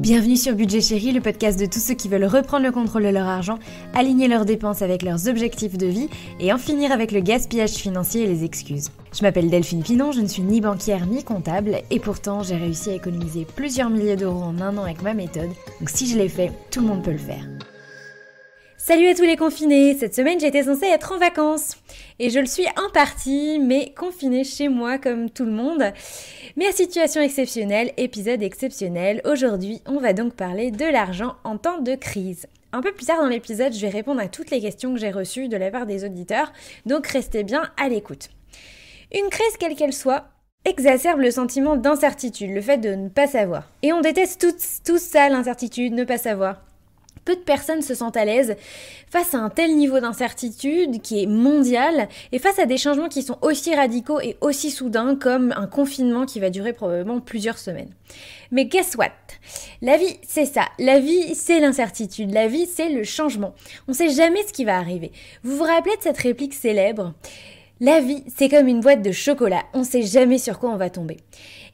Bienvenue sur Budget Chéri, le podcast de tous ceux qui veulent reprendre le contrôle de leur argent, aligner leurs dépenses avec leurs objectifs de vie et en finir avec le gaspillage financier et les excuses. Je m'appelle Delphine Pinon, je ne suis ni banquière ni comptable et pourtant j'ai réussi à économiser plusieurs milliers d'euros en un an avec ma méthode, donc si je l'ai fait, tout le monde peut le faire. Salut à tous les confinés! Cette semaine j'étais censée être en vacances et je le suis en partie, mais confinée chez moi comme tout le monde. Mais à situation exceptionnelle, épisode exceptionnel, aujourd'hui on va donc parler de l'argent en temps de crise. Un peu plus tard dans l'épisode, je vais répondre à toutes les questions que j'ai reçues de la part des auditeurs, donc restez bien à l'écoute. Une crise quelle qu'elle soit exacerbe le sentiment d'incertitude, le fait de ne pas savoir. Et on déteste tous ça, l'incertitude, ne pas savoir. Peu de personnes se sentent à l'aise face à un tel niveau d'incertitude qui est mondial et face à des changements qui sont aussi radicaux et aussi soudains comme un confinement qui va durer probablement plusieurs semaines. Mais guess what? La vie, c'est ça. La vie, c'est l'incertitude. La vie, c'est le changement. On ne sait jamais ce qui va arriver. Vous vous rappelez de cette réplique célèbre? La vie, c'est comme une boîte de chocolat. On ne sait jamais sur quoi on va tomber.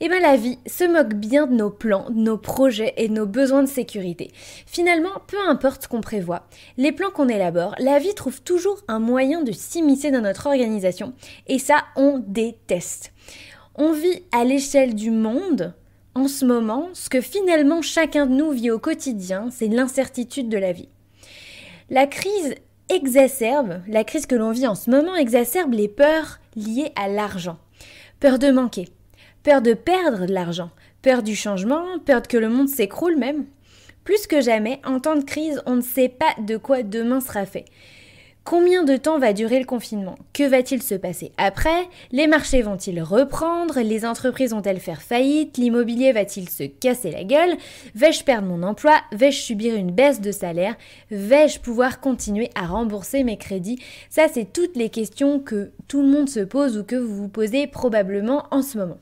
Eh bien la vie se moque bien de nos plans, de nos projets et de nos besoins de sécurité. Finalement, peu importe ce qu'on prévoit, les plans qu'on élabore, la vie trouve toujours un moyen de s'immiscer dans notre organisation. Et ça, on déteste. On vit à l'échelle du monde, en ce moment, ce que finalement chacun de nous vit au quotidien, c'est l'incertitude de la vie. La crise que l'on vit en ce moment exacerbe les peurs liées à l'argent. Peur de manquer. Peur de perdre de l'argent, peur du changement, peur que le monde s'écroule même. Plus que jamais, en temps de crise, on ne sait pas de quoi demain sera fait. Combien de temps va durer le confinement? Que va-t-il se passer après? Les marchés vont-ils reprendre? Les entreprises vont-elles faire faillite? L'immobilier va-t-il se casser la gueule? Vais-je perdre mon emploi? Vais-je subir une baisse de salaire? Vais-je pouvoir continuer à rembourser mes crédits? Ça, c'est toutes les questions que tout le monde se pose ou que vous vous posez probablement en ce moment.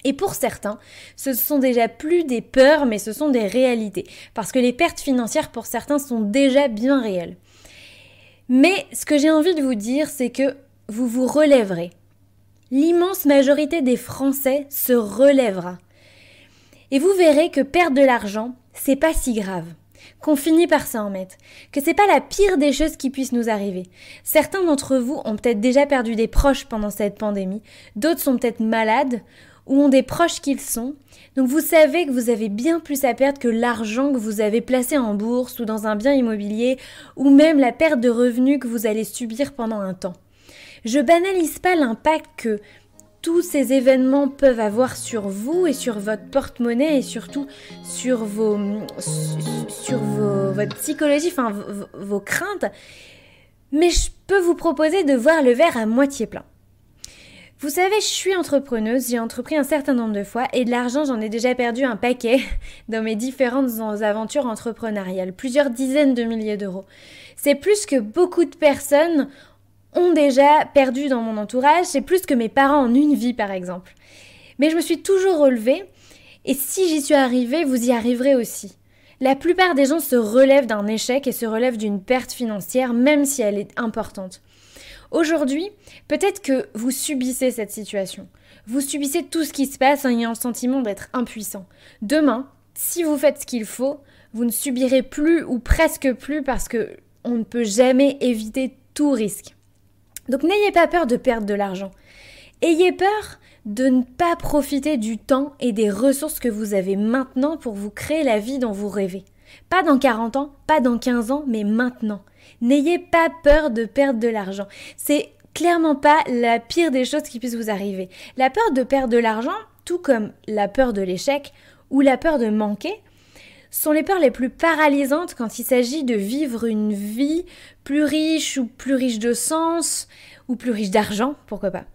Et pour certains, ce sont déjà plus des peurs, mais ce sont des réalités. Parce que les pertes financières, pour certains, sont déjà bien réelles. Mais ce que j'ai envie de vous dire, c'est que vous vous relèverez. L'immense majorité des Français se relèvera. Et vous verrez que perdre de l'argent, c'est pas si grave. Qu'on finit par s'en remettre. Que c'est pas la pire des choses qui puissent nous arriver. Certains d'entre vous ont peut-être déjà perdu des proches pendant cette pandémie. D'autres sont peut-être malades ou ont des proches qu'ils sont. Donc vous savez que vous avez bien plus à perdre que l'argent que vous avez placé en bourse ou dans un bien immobilier ou même la perte de revenus que vous allez subir pendant un temps. Je banalise pas l'impact que tous ces événements peuvent avoir sur vous et sur votre porte-monnaie et surtout sur votre psychologie, enfin vos craintes. Mais je peux vous proposer de voir le verre à moitié plein. Vous savez, je suis entrepreneuse, j'ai entrepris un certain nombre de fois et de l'argent, j'en ai déjà perdu un paquet dans mes différentes aventures entrepreneuriales, plusieurs dizaines de milliers d'euros. C'est plus que beaucoup de personnes ont déjà perdu dans mon entourage, c'est plus que mes parents en une vie par exemple. Mais je me suis toujours relevée et si j'y suis arrivée, vous y arriverez aussi. La plupart des gens se relèvent d'un échec et se relèvent d'une perte financière, même si elle est importante. Aujourd'hui, peut-être que vous subissez cette situation. Vous subissez tout ce qui se passe en ayant le sentiment d'être impuissant. Demain, si vous faites ce qu'il faut, vous ne subirez plus ou presque plus parce qu'on ne peut jamais éviter tout risque. Donc n'ayez pas peur de perdre de l'argent. Ayez peur de ne pas profiter du temps et des ressources que vous avez maintenant pour vous créer la vie dont vous rêvez. Pas dans 40 ans, pas dans 15 ans, mais maintenant. N'ayez pas peur de perdre de l'argent. C'est clairement pas la pire des choses qui puissent vous arriver. La peur de perdre de l'argent, tout comme la peur de l'échec ou la peur de manquer, sont les peurs les plus paralysantes quand il s'agit de vivre une vie plus riche ou plus riche de sens ou plus riche d'argent, pourquoi pas.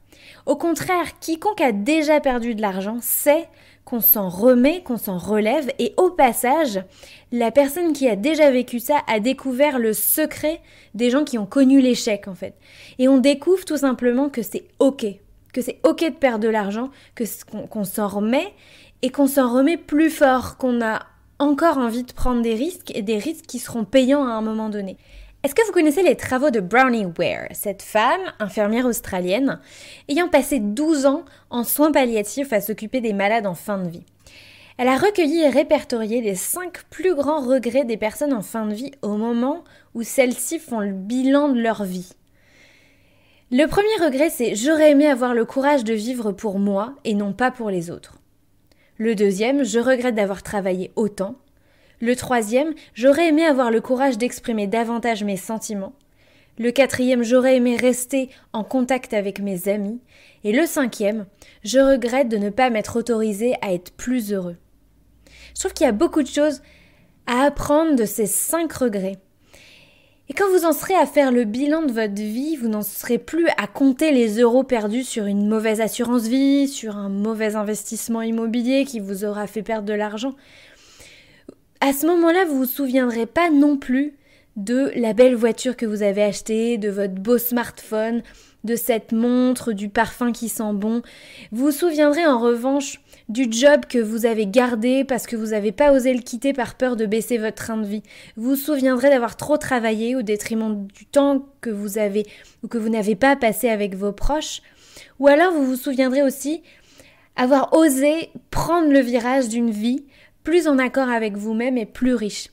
Au contraire, quiconque a déjà perdu de l'argent sait qu'on s'en remet, qu'on s'en relève et au passage, la personne qui a déjà vécu ça a découvert le secret des gens qui ont connu l'échec en fait. Et on découvre tout simplement que c'est ok de perdre de l'argent, qu'on s'en remet et qu'on s'en remet plus fort, qu'on a encore envie de prendre des risques et des risques qui seront payants à un moment donné. Est-ce que vous connaissez les travaux de Bronnie Ware, cette femme, infirmière australienne, ayant passé 12 ans en soins palliatifs à s'occuper des malades en fin de vie? Elle a recueilli et répertorié les 5 plus grands regrets des personnes en fin de vie au moment où celles-ci font le bilan de leur vie. Le premier regret, c'est « j'aurais aimé avoir le courage de vivre pour moi et non pas pour les autres ». Le deuxième, « je regrette d'avoir travaillé autant ». Le troisième, « j'aurais aimé avoir le courage d'exprimer davantage mes sentiments ». Le quatrième, « j'aurais aimé rester en contact avec mes amis ». Et le cinquième, « je regrette de ne pas m'être autorisée à être plus heureux ». Je trouve qu'il y a beaucoup de choses à apprendre de ces 5 regrets. Et quand vous en serez à faire le bilan de votre vie, vous n'en serez plus à compter les euros perdus sur une mauvaise assurance vie, sur un mauvais investissement immobilier qui vous aura fait perdre de l'argent. À ce moment-là, vous ne vous souviendrez pas non plus de la belle voiture que vous avez achetée, de votre beau smartphone, de cette montre, du parfum qui sent bon. Vous vous souviendrez en revanche du job que vous avez gardé parce que vous n'avez pas osé le quitter par peur de baisser votre train de vie. Vous vous souviendrez d'avoir trop travaillé au détriment du temps que vous avez ou que vous n'avez pas passé avec vos proches. Ou alors vous vous souviendrez aussi avoir osé prendre le virage d'une vie plus en accord avec vous-même et plus riche.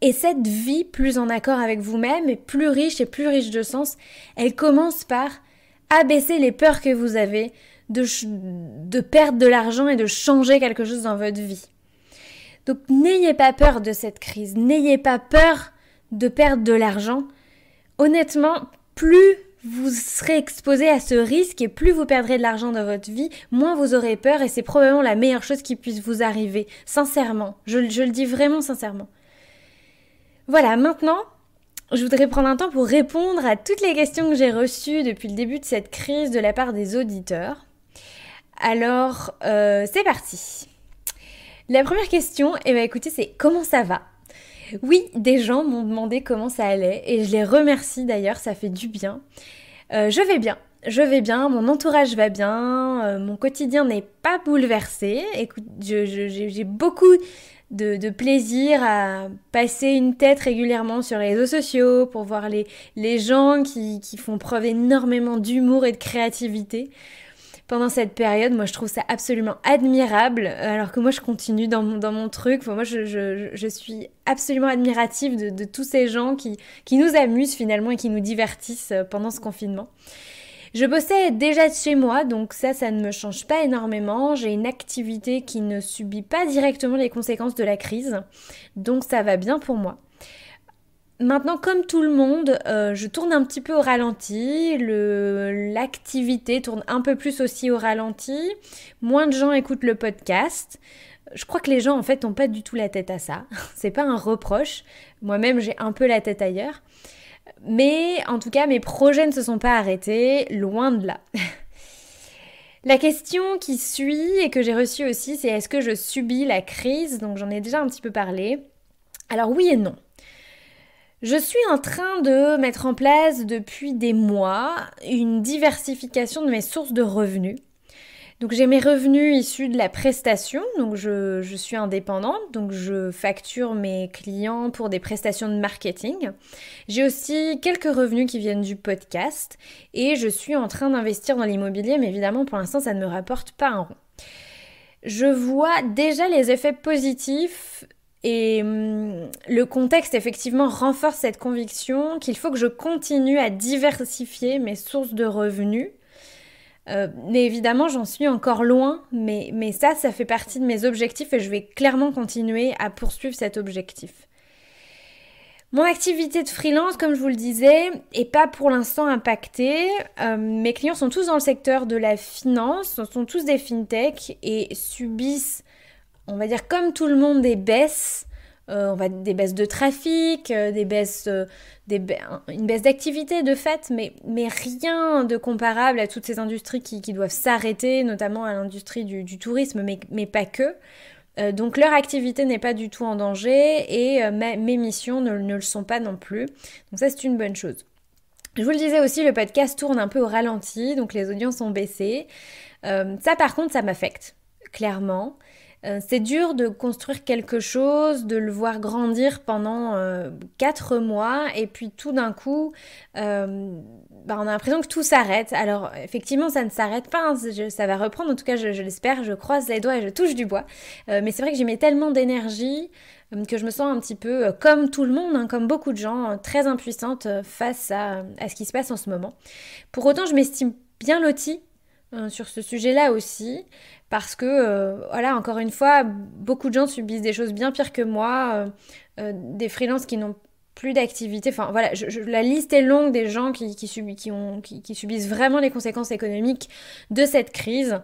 Et cette vie plus en accord avec vous-même et plus riche de sens, elle commence par abaisser les peurs que vous avez de perdre de l'argent et de changer quelque chose dans votre vie. Donc n'ayez pas peur de cette crise, n'ayez pas peur de perdre de l'argent. Honnêtement, plus vous serez exposé à ce risque et plus vous perdrez de l'argent dans votre vie, moins vous aurez peur et c'est probablement la meilleure chose qui puisse vous arriver. Sincèrement, je le dis vraiment sincèrement. Voilà, maintenant, je voudrais prendre un temps pour répondre à toutes les questions que j'ai reçues depuis le début de cette crise de la part des auditeurs. Alors, c'est parti. La première question, écoutez, c'est comment ça va ? Oui, des gens m'ont demandé comment ça allait et je les remercie d'ailleurs, ça fait du bien. Je vais bien, mon entourage va bien, mon quotidien n'est pas bouleversé. Écoute, j'ai beaucoup de plaisir à passer une tête régulièrement sur les réseaux sociaux pour voir les gens qui font preuve énormément d'humour et de créativité. Pendant cette période, moi je trouve ça absolument admirable, alors que moi je continue dans mon truc. Moi je suis absolument admirative de tous ces gens qui nous amusent finalement et qui nous divertissent pendant ce confinement. Je bossais déjà de chez moi, donc ça ne me change pas énormément. J'ai une activité qui ne subit pas directement les conséquences de la crise, donc ça va bien pour moi. Maintenant, comme tout le monde, je tourne un petit peu au ralenti, l'activité tourne un peu plus aussi au ralenti, moins de gens écoutent le podcast. Je crois que les gens en fait n'ont pas du tout la tête à ça, c'est pas un reproche, moi-même j'ai un peu la tête ailleurs. Mais en tout cas, mes projets ne se sont pas arrêtés, loin de là. La question qui suit et que j'ai reçue aussi, c'est est-ce que je subis la crise ? Donc j'en ai déjà un petit peu parlé. Alors oui et non. Je suis en train de mettre en place depuis des mois une diversification de mes sources de revenus. Donc j'ai mes revenus issus de la prestation, donc je suis indépendante, donc je facture mes clients pour des prestations de marketing. J'ai aussi quelques revenus qui viennent du podcast et je suis en train d'investir dans l'immobilier, mais évidemment pour l'instant ça ne me rapporte pas un rond. Je vois déjà les effets positifs et le contexte effectivement renforce cette conviction qu'il faut que je continue à diversifier mes sources de revenus. Mais évidemment, j'en suis encore loin, mais ça fait partie de mes objectifs et je vais clairement continuer à poursuivre cet objectif. Mon activité de freelance, comme je vous le disais, n'est pas pour l'instant impactée. Mes clients sont tous dans le secteur de la finance, ce sont tous des fintech et subissent, on va dire comme tout le monde, des baisses. Des baisses de trafic, une baisse d'activité de fait, mais rien de comparable à toutes ces industries qui doivent s'arrêter, notamment à l'industrie du tourisme, mais pas que. Donc leur activité n'est pas du tout en danger et mes missions ne le sont pas non plus. Donc ça c'est une bonne chose. Je vous le disais aussi, le podcast tourne un peu au ralenti, donc les audiences ont baissé. Ça par contre, ça m'affecte, clairement. C'est dur de construire quelque chose, de le voir grandir pendant 4 mois et puis tout d'un coup, on a l'impression que tout s'arrête. Alors effectivement, ça ne s'arrête pas, hein, ça va reprendre, en tout cas je l'espère, je croise les doigts et je touche du bois. Mais c'est vrai que j'y mets tellement d'énergie que je me sens un petit peu comme tout le monde, hein, comme beaucoup de gens, très impuissante face à ce qui se passe en ce moment. Pour autant, je m'estime bien lotie sur ce sujet-là aussi, parce que, voilà, encore une fois, beaucoup de gens subissent des choses bien pires que moi, des freelances qui n'ont plus d'activité, enfin voilà, la liste est longue des gens qui subissent vraiment les conséquences économiques de cette crise.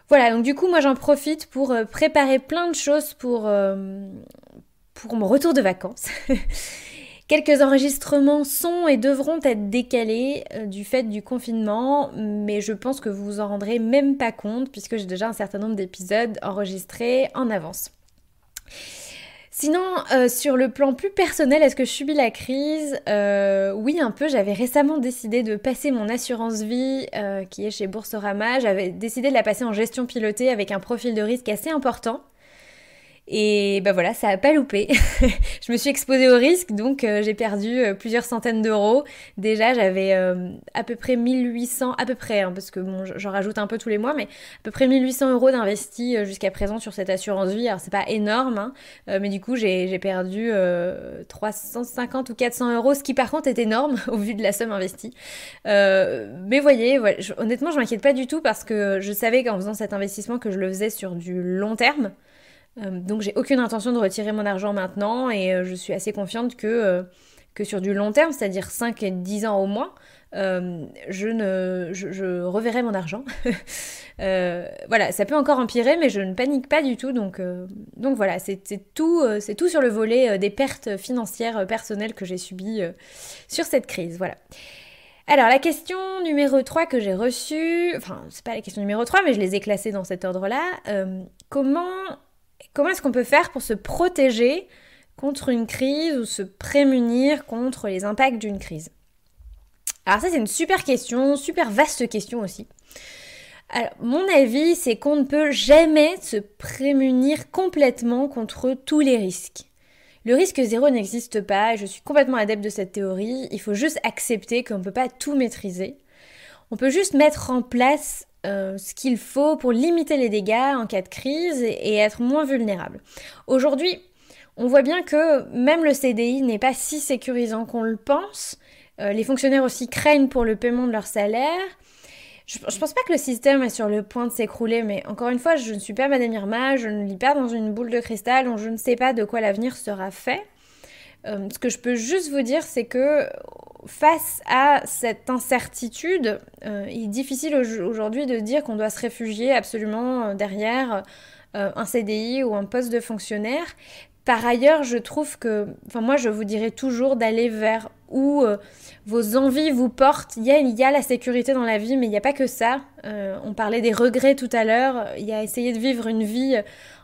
Voilà, donc du coup, moi j'en profite pour préparer plein de choses pour mon retour de vacances. Quelques enregistrements sont et devront être décalés du fait du confinement, mais je pense que vous vous en rendrez même pas compte puisque j'ai déjà un certain nombre d'épisodes enregistrés en avance. Sinon, sur le plan plus personnel, est-ce que je subis la crise ? Oui, un peu. J'avais récemment décidé de passer mon assurance vie qui est chez Boursorama. J'avais décidé de la passer en gestion pilotée avec un profil de risque assez important. Et bah voilà, ça a pas loupé. Je me suis exposée au risque, donc j'ai perdu plusieurs centaines d'euros. Déjà, j'avais à peu près 1800, à peu près, hein, parce que bon, j'en rajoute un peu tous les mois, mais à peu près 1800 euros d'investis jusqu'à présent sur cette assurance vie. Alors c'est pas énorme, hein, mais du coup j'ai perdu 350 ou 400 euros, ce qui par contre est énorme au vu de la somme investie. Mais voyez, voilà, honnêtement, je m'inquiète pas du tout parce que je savais qu'en faisant cet investissement que je le faisais sur du long terme. Donc j'ai aucune intention de retirer mon argent maintenant et je suis assez confiante que sur du long terme, c'est-à-dire 5 et 10 ans au moins, je reverrai mon argent. Voilà, ça peut encore empirer, mais je ne panique pas du tout. Donc voilà, c'est tout sur le volet des pertes financières personnelles que j'ai subies sur cette crise. Voilà. Alors, la question numéro 3 que j'ai reçue, enfin, c'est pas la question numéro 3, mais je les ai classées dans cet ordre-là. Comment est-ce qu'on peut faire pour se protéger contre une crise ou se prémunir contre les impacts d'une crise ? Alors ça, c'est une super question, super vaste question aussi. Alors, mon avis, c'est qu'on ne peut jamais se prémunir complètement contre tous les risques. Le risque zéro n'existe pas et je suis complètement adepte de cette théorie. Il faut juste accepter qu'on ne peut pas tout maîtriser. On peut juste mettre en place ce qu'il faut pour limiter les dégâts en cas de crise et être moins vulnérable. Aujourd'hui, on voit bien que même le CDI n'est pas si sécurisant qu'on le pense. Les fonctionnaires aussi craignent pour le paiement de leur salaire. Je pense pas que le système est sur le point de s'écrouler, mais encore une fois, je ne suis pas Madame Irma, je ne lis pas dans une boule de cristal, donc je ne sais pas de quoi l'avenir sera fait. Ce que je peux juste vous dire, c'est que face à cette incertitude, il est difficile aujourd'hui de dire qu'on doit se réfugier absolument derrière un CDI ou un poste de fonctionnaire. Par ailleurs, je trouve que, moi je vous dirais toujours d'aller vers où vos envies vous portent. Il y a la sécurité dans la vie, mais il n'y a pas que ça. On parlait des regrets tout à l'heure. Il y a essayer de vivre une vie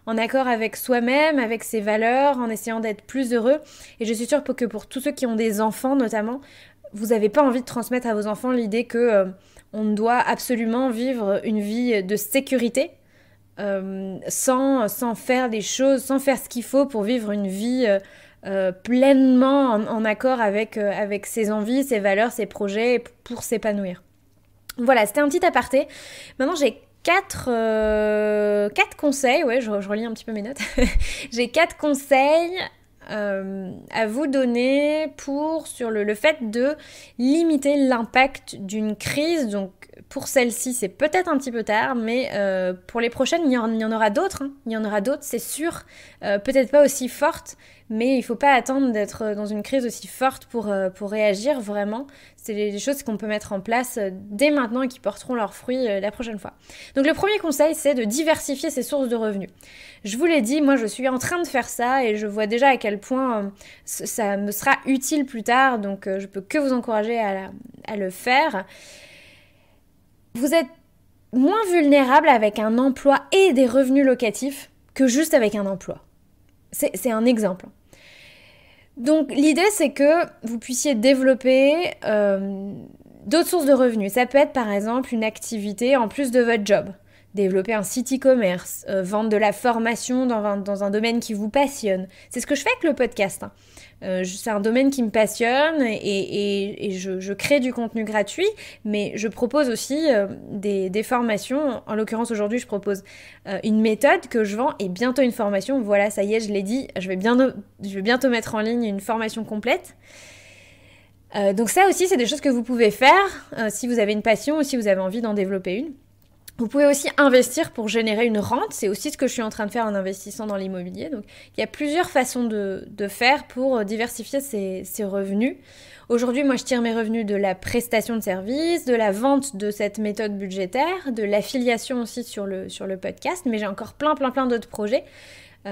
en accord avec soi-même, avec ses valeurs, en essayant d'être plus heureux. Et je suis sûre que pour tous ceux qui ont des enfants notamment, vous n'avez pas envie de transmettre à vos enfants l'idée que on doit absolument vivre une vie de sécurité. Sans faire des choses, sans faire ce qu'il faut pour vivre une vie pleinement en accord avec ses envies, ses valeurs, ses projets, pour s'épanouir. Voilà, c'était un petit aparté. Maintenant, j'ai 4 conseils, ouais, je relis un petit peu mes notes. J'ai 4 conseils à vous donner sur le fait de limiter l'impact d'une crise. Donc pour celle-ci, c'est peut-être un petit peu tard, mais pour les prochaines, il y en aura d'autres. Hein. Il y en aura d'autres, c'est sûr. Peut-être pas aussi fortes, mais il ne faut pas attendre d'être dans une crise aussi forte pour réagir vraiment. C'est des choses qu'on peut mettre en place dès maintenant et qui porteront leurs fruits la prochaine fois. Donc le premier conseil, c'est de diversifier ses sources de revenus. Je vous l'ai dit, moi je suis en train de faire ça et je vois déjà à quel point ça me sera utile plus tard, donc je peux que vous encourager à le faire. Vous êtes moins vulnérable avec un emploi et des revenus locatifs que juste avec un emploi. C'est un exemple. Donc l'idée, c'est que vous puissiez développer d'autres sources de revenus. Ça peut être par exemple une activité en plus de votre job. développer un site e-commerce, vendre de la formation dans un domaine qui vous passionne. C'est ce que je fais avec le podcast. C'est un domaine qui me passionne et je crée du contenu gratuit, mais je propose aussi des formations. En l'occurrence, aujourd'hui, je propose une méthode que je vends et bientôt une formation. Voilà, ça y est, je l'ai dit, je vais bientôt mettre en ligne une formation complète. Donc ça aussi, c'est des choses que vous pouvez faire si vous avez une passion ou si vous avez envie d'en développer une. Vous pouvez aussi investir pour générer une rente, c'est aussi ce que je suis en train de faire en investissant dans l'immobilier. Donc il y a plusieurs façons de faire pour diversifier ces revenus. Aujourd'hui, moi je tire mes revenus de la prestation de service, de la vente de cette méthode budgétaire, de l'affiliation aussi sur le podcast, mais j'ai encore plein d'autres projets.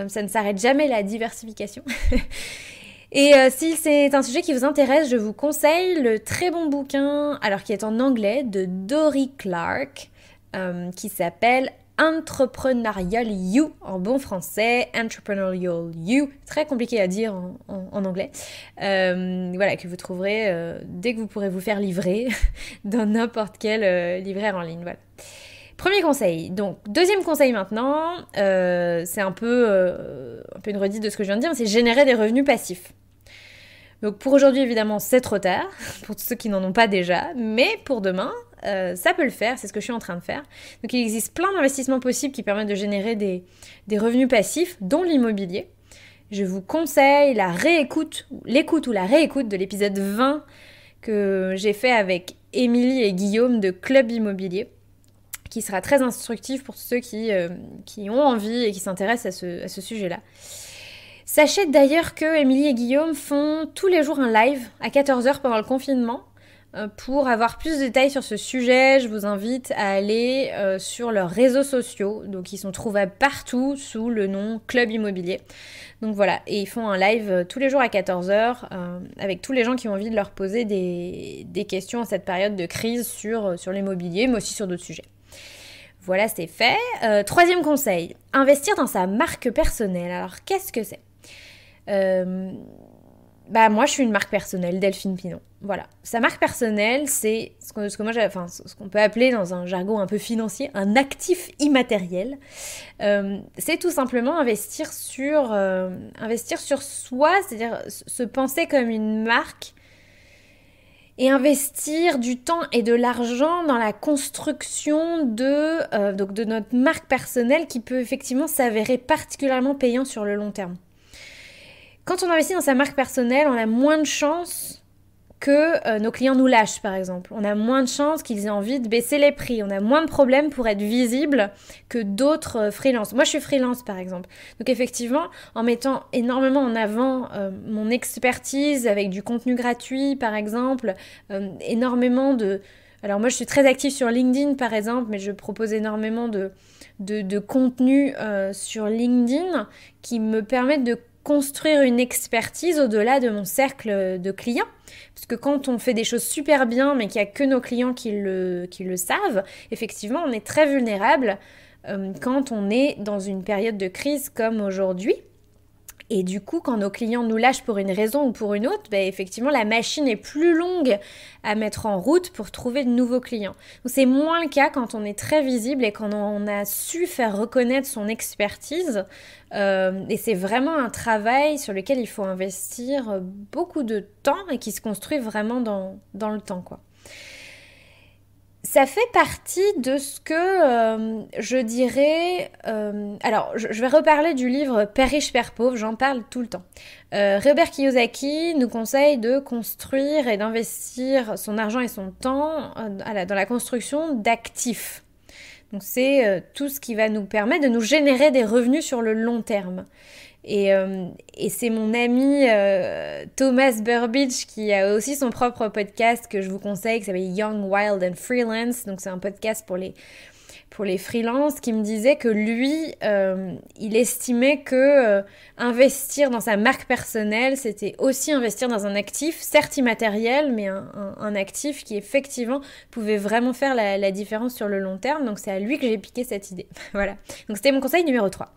Ça ne s'arrête jamais la diversification. Et si c'est un sujet qui vous intéresse, je vous conseille le très bon bouquin, alors qui est en anglais, de Dorie Clark, qui s'appelle Entrepreneurial You, en bon français, Entrepreneurial You, très compliqué à dire en anglais, voilà, que vous trouverez dès que vous pourrez vous faire livrer dans n'importe quel libraire en ligne, voilà. Premier conseil. Donc, deuxième conseil maintenant, c'est un peu une redite de ce que je viens de dire, mais c'est générer des revenus passifs. Donc pour aujourd'hui, évidemment, c'est trop tard, pour tous ceux qui n'en ont pas déjà, mais pour demain, ça peut le faire, c'est ce que je suis en train de faire. Donc il existe plein d'investissements possibles qui permettent de générer des revenus passifs, dont l'immobilier. Je vous conseille l'écoute ou la réécoute de l'épisode 20 que j'ai fait avec Émilie et Guillaume de Club Immobilier, qui sera très instructif pour ceux qui ont envie et qui s'intéressent à ce sujet-là. Sachez d'ailleurs que Émilie et Guillaume font tous les jours un live à 14h pendant le confinement. Pour avoir plus de détails sur ce sujet, je vous invite à aller sur leurs réseaux sociaux. Donc ils sont trouvables partout sous le nom Club Immobilier. Donc voilà, et ils font un live tous les jours à 14h avec tous les gens qui ont envie de leur poser des questions en cette période de crise sur l'immobilier, mais aussi sur d'autres sujets. Voilà, c'est fait. Troisième conseil, investir dans sa marque personnelle. Alors qu'est-ce que c'est ? Moi je suis une marque personnelle, Delphine Pinon. Voilà, sa marque personnelle, c'est ce qu'on peut appeler dans un jargon un peu financier un actif immatériel. C'est tout simplement investir sur soi, c'est-à-dire se penser comme une marque et investir du temps et de l'argent dans la construction de notre marque personnelle qui peut effectivement s'avérer particulièrement payant sur le long terme. Quand on investit dans sa marque personnelle, on a moins de chances que nos clients nous lâchent, par exemple. On a moins de chances qu'ils aient envie de baisser les prix. On a moins de problèmes pour être visible que d'autres freelances. Moi, je suis freelance, par exemple. Donc, effectivement, en mettant énormément en avant mon expertise avec du contenu gratuit, par exemple, énormément de... Alors, moi, je suis très active sur LinkedIn, par exemple, mais je propose énormément de contenu sur LinkedIn qui me permettent de construire une expertise au-delà de mon cercle de clients. Parce que quand on fait des choses super bien, mais qu'il n'y a que nos clients qui le savent, effectivement, on est très vulnérable quand on est dans une période de crise comme aujourd'hui. Et du coup, quand nos clients nous lâchent pour une raison ou pour une autre, effectivement, la machine est plus longue à mettre en route pour trouver de nouveaux clients. Donc, c'est moins le cas quand on est très visible et quand on a su faire reconnaître son expertise. Et c'est vraiment un travail sur lequel il faut investir beaucoup de temps et qui se construit vraiment dans le temps, quoi. Ça fait partie de ce que je dirais... alors, je vais reparler du livre « Père riche, Père pauvre », j'en parle tout le temps. Robert Kiyosaki nous conseille de construire et d'investir son argent et son temps dans la construction d'actifs. Donc, c'est tout ce qui va nous permettre de nous générer des revenus sur le long terme. Et c'est mon ami Thomas Burbidge qui a aussi son propre podcast que je vous conseille, qui s'appelle Young, Wild and Freelance. Donc c'est un podcast pour les freelances, qui me disait que lui, il estimait que investir dans sa marque personnelle, c'était aussi investir dans un actif, certes immatériel, mais un actif qui effectivement pouvait vraiment faire la différence sur le long terme. Donc c'est à lui que j'ai piqué cette idée. Voilà. Donc c'était mon conseil numéro 3.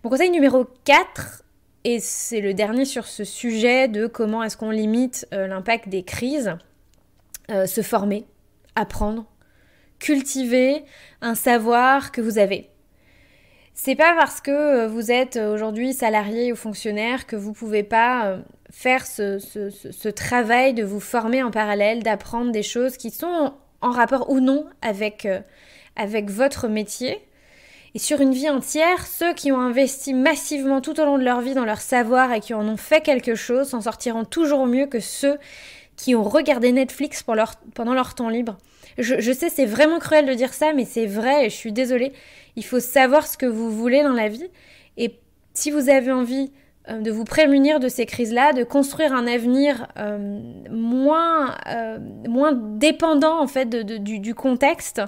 Mon conseil numéro 4, et c'est le dernier sur ce sujet de comment est-ce qu'on limite l'impact des crises, se former, apprendre, cultiver un savoir que vous avez. C'est pas parce que vous êtes aujourd'hui salarié ou fonctionnaire que vous pouvez pas faire ce travail de vous former en parallèle, d'apprendre des choses qui sont en rapport ou non avec votre métier. Et sur une vie entière, ceux qui ont investi massivement tout au long de leur vie dans leur savoir et qui en ont fait quelque chose s'en sortiront toujours mieux que ceux qui ont regardé Netflix pendant leur temps libre. Je sais, c'est vraiment cruel de dire ça, mais c'est vrai et je suis désolée. Il faut savoir ce que vous voulez dans la vie. Et si vous avez envie de vous prémunir de ces crises-là, de construire un avenir moins dépendant en fait du contexte,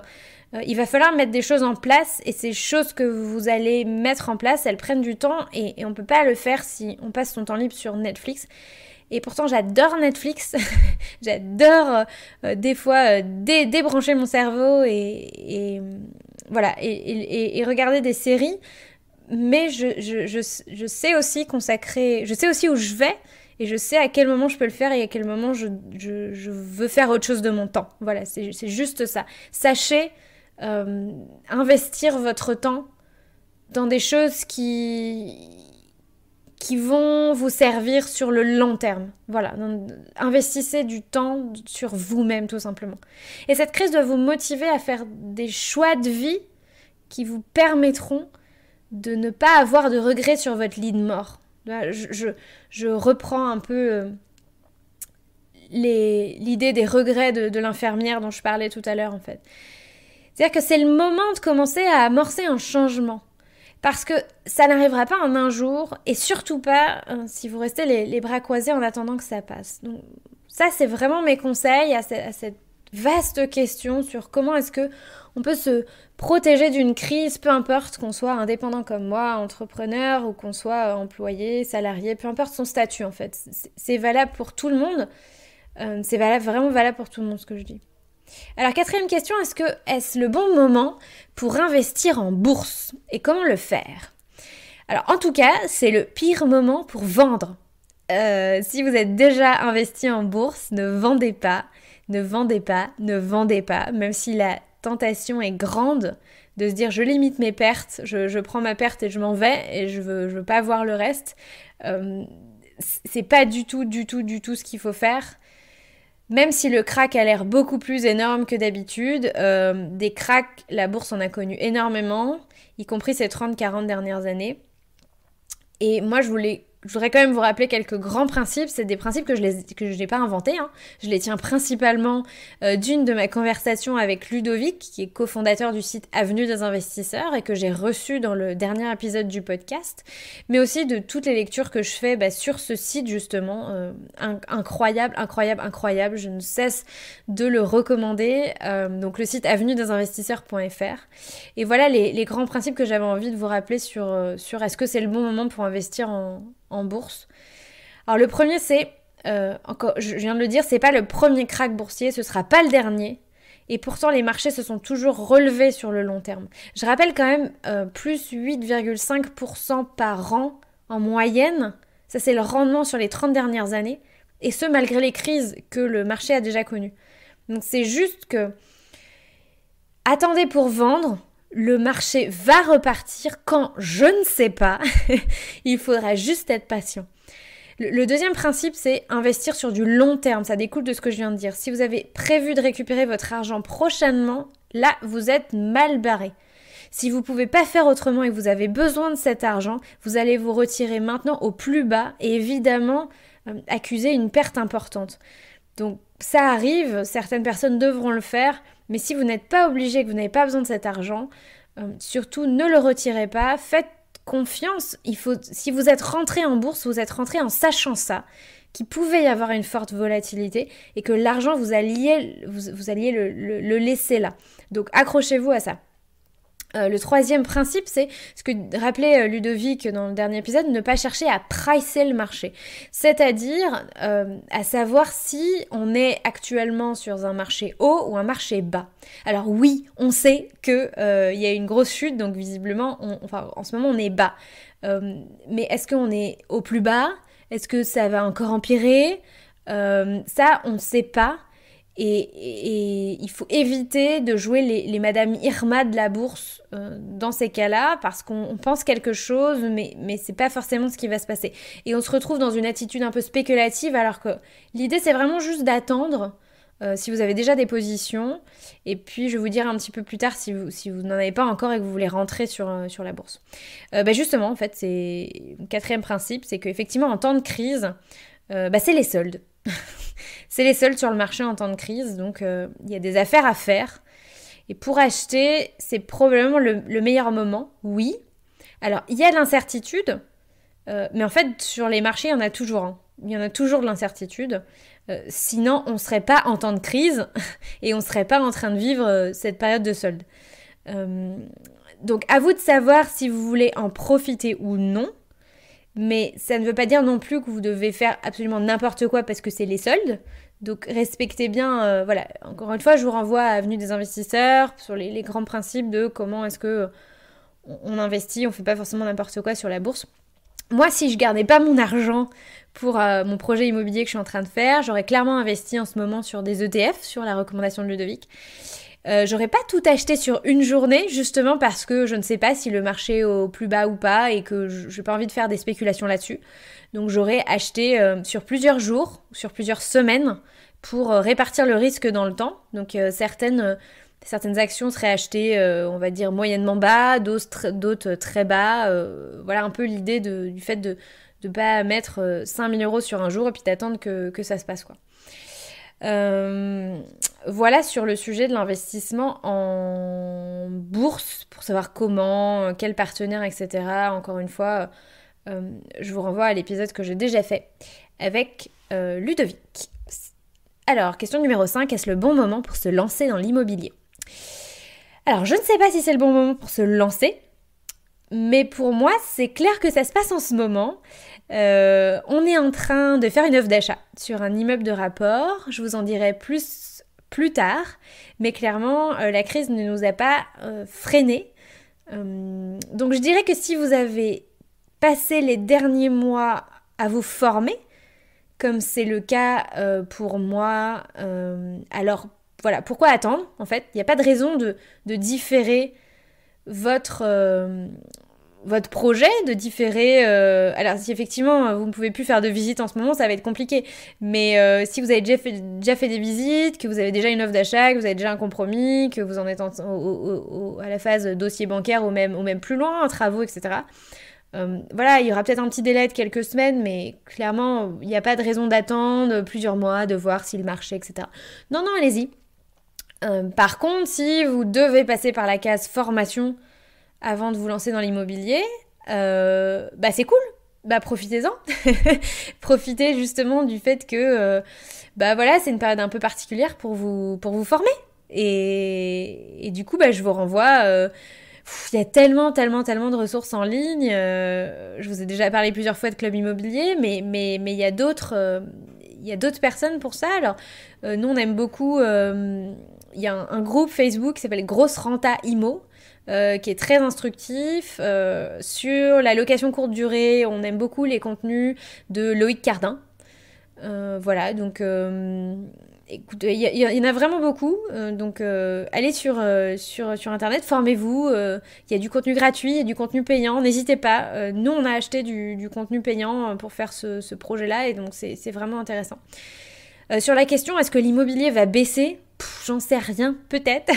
il va falloir mettre des choses en place et ces choses que vous allez mettre en place, elles prennent du temps et on peut pas le faire si on passe son temps libre sur Netflix. Et pourtant, j'adore Netflix. J'adore des fois débrancher mon cerveau et voilà et regarder des séries. Mais je sais aussi consacrer, je sais aussi où je vais et je sais à quel moment je peux le faire et à quel moment je veux faire autre chose de mon temps. Voilà, c'est juste ça. Sachez investir votre temps dans des choses qui vont vous servir sur le long terme. Voilà, donc, investissez du temps sur vous-même tout simplement. Et cette crise doit vous motiver à faire des choix de vie qui vous permettront de ne pas avoir de regrets sur votre lit de mort. Je reprends un peu l'idée des regrets de l'infirmière dont je parlais tout à l'heure en fait. C'est-à-dire que c'est le moment de commencer à amorcer un changement. Parce que ça n'arrivera pas en un jour et surtout pas si vous restez les bras croisés en attendant que ça passe. Donc ça, c'est vraiment mes conseils à cette vaste question sur comment est-ce que on peut se protéger d'une crise, peu importe qu'on soit indépendant comme moi, entrepreneur ou qu'on soit employé, salarié, peu importe son statut en fait. C'est valable pour tout le monde. C'est vraiment valable pour tout le monde ce que je dis. Alors, quatrième question, est-ce le bon moment pour investir en bourse? Et comment le faire? Alors, en tout cas, c'est le pire moment pour vendre. Si vous êtes déjà investi en bourse, ne vendez pas, ne vendez pas, ne vendez pas, même si la tentation est grande de se dire je limite mes pertes, je prends ma perte et je m'en vais et je veux pas voir le reste. C'est pas du tout ce qu'il faut faire. Même si le crack a l'air beaucoup plus énorme que d'habitude, des cracks, la bourse en a connu énormément, y compris ces 30-40 dernières années. Et moi, je voudrais quand même vous rappeler quelques grands principes. C'est des principes que je n'ai pas inventés. Hein. Je les tiens principalement d'une de ma conversation avec Ludovic, qui est cofondateur du site Avenue des investisseurs et que j'ai reçu dans le dernier épisode du podcast, mais aussi de toutes les lectures que je fais sur ce site justement. Incroyable. Je ne cesse de le recommander. Donc le site avenuedesinvestisseurs.fr. Et voilà les grands principes que j'avais envie de vous rappeler sur est-ce que c'est le bon moment pour investir en bourse. Alors le premier c'est, encore, je viens de le dire, c'est pas le premier crack boursier, ce sera pas le dernier. Et pourtant les marchés se sont toujours relevés sur le long terme. Je rappelle quand même plus 8,5% par an en moyenne. Ça c'est le rendement sur les 30 dernières années. Et ce malgré les crises que le marché a déjà connues. Donc c'est juste que attendez pour vendre. Le marché va repartir quand je ne sais pas. Il faudra juste être patient. Le deuxième principe, c'est investir sur du long terme. Ça découle de ce que je viens de dire. Si vous avez prévu de récupérer votre argent prochainement, là, vous êtes mal barré. Si vous ne pouvez pas faire autrement et que vous avez besoin de cet argent, vous allez vous retirer maintenant au plus bas et évidemment accuser une perte importante. Donc ça arrive, certaines personnes devront le faire, mais si vous n'êtes pas obligé, que vous n'avez pas besoin de cet argent, surtout ne le retirez pas, faites confiance. Si vous êtes rentré en bourse, vous êtes rentré en sachant ça, qu'il pouvait y avoir une forte volatilité et que l'argent, vous alliez le laisser là. Donc accrochez-vous à ça. Le troisième principe, c'est ce que rappelait Ludovic dans le dernier épisode, ne pas chercher à pricer le marché. C'est-à-dire à savoir si on est actuellement sur un marché haut ou un marché bas. Alors oui, on sait qu'il y a une grosse chute, donc visiblement, en ce moment, on est bas. Mais est-ce qu'on est au plus bas? Est-ce que ça va encore empirer? Ça, on ne sait pas. Et il faut éviter de jouer les Madame Irma de la bourse dans ces cas-là, parce qu'on pense quelque chose, mais c'est pas forcément ce qui va se passer. Et on se retrouve dans une attitude un peu spéculative, alors que l'idée, c'est vraiment juste d'attendre, si vous avez déjà des positions, et puis je vais vous dire un petit peu plus tard si vous n'en avez pas encore et que vous voulez rentrer sur la bourse. Justement, en fait, c'est le quatrième principe, c'est qu'effectivement, en temps de crise, c'est les soldes. C'est les soldes sur le marché en temps de crise, donc il y a des affaires à faire. Et pour acheter, c'est probablement le meilleur moment, oui. Alors, il y a de l'incertitude, mais en fait, sur les marchés, il y en a toujours. Hein. Il y en a toujours de l'incertitude. Sinon, on ne serait pas en temps de crise et on ne serait pas en train de vivre cette période de solde. Donc, à vous de savoir si vous voulez en profiter ou non. Mais ça ne veut pas dire non plus que vous devez faire absolument n'importe quoi parce que c'est les soldes. Donc respectez bien, voilà. Encore une fois, je vous renvoie à Avenue des investisseurs sur les grands principes de comment est-ce que on investit, on fait pas forcément n'importe quoi sur la bourse. Moi, si je gardais pas mon argent pour mon projet immobilier que je suis en train de faire, j'aurais clairement investi en ce moment sur des ETF, sur la recommandation de Ludovic. J'aurais pas tout acheté sur une journée, justement parce que je ne sais pas si le marché est au plus bas ou pas et que je n'ai pas envie de faire des spéculations là-dessus. Donc j'aurais acheté sur plusieurs jours, sur plusieurs semaines pour répartir le risque dans le temps. Donc certaines actions seraient achetées, on va dire, moyennement bas, d'autres très bas. Voilà un peu l'idée du fait de ne pas mettre 5 000 € sur un jour et puis d'attendre que ça se passe, quoi. Voilà sur le sujet de l'investissement en bourse, pour savoir comment, quel partenaire, etc. Encore une fois, je vous renvoie à l'épisode que j'ai déjà fait avec Ludovic. Alors, question numéro 5, est-ce le bon moment pour se lancer dans l'immobilier ? Alors, je ne sais pas si c'est le bon moment pour se lancer, mais pour moi, c'est clair que ça se passe en ce moment. On est en train de faire une offre d'achat sur un immeuble de rapport. Je vous en dirai plus tard. Mais clairement, la crise ne nous a pas freinés. Donc je dirais que si vous avez passé les derniers mois à vous former, comme c'est le cas pour moi, alors voilà, pourquoi attendre en fait ? Il n'y a pas de raison de différer votre projet, de différer... alors si effectivement vous ne pouvez plus faire de visites en ce moment, ça va être compliqué. Mais si vous avez déjà fait des visites, que vous avez déjà une offre d'achat, que vous avez déjà un compromis, que vous en êtes à la phase dossier bancaire ou même plus loin, travaux, etc. Voilà, il y aura peut-être un petit délai de quelques semaines, mais clairement, il n'y a pas de raison d'attendre plusieurs mois, de voir si le marché, etc. Non, allez-y. Par contre, si vous devez passer par la case formation avant de vous lancer dans l'immobilier, c'est cool, profitez-en. Profitez justement du fait que c'est une période un peu particulière pour vous former. Et du coup, je vous renvoie... il y a tellement de ressources en ligne. Je vous ai déjà parlé plusieurs fois de club immobilier, mais il y a d'autres personnes pour ça. Alors, nous, on aime beaucoup... il y a un groupe Facebook qui s'appelle Grosse Renta Imo, qui est très instructif. Sur la location courte durée, on aime beaucoup les contenus de Loïc Cardin. Voilà, donc... écoutez, il y en a vraiment beaucoup, donc allez sur internet, formez-vous, il y a du contenu gratuit et du contenu payant, n'hésitez pas. Nous, on a acheté du contenu payant pour faire ce projet-là, et donc c'est vraiment intéressant. Sur la question, est-ce que l'immobilier va baisser ? J'en sais rien, peut-être.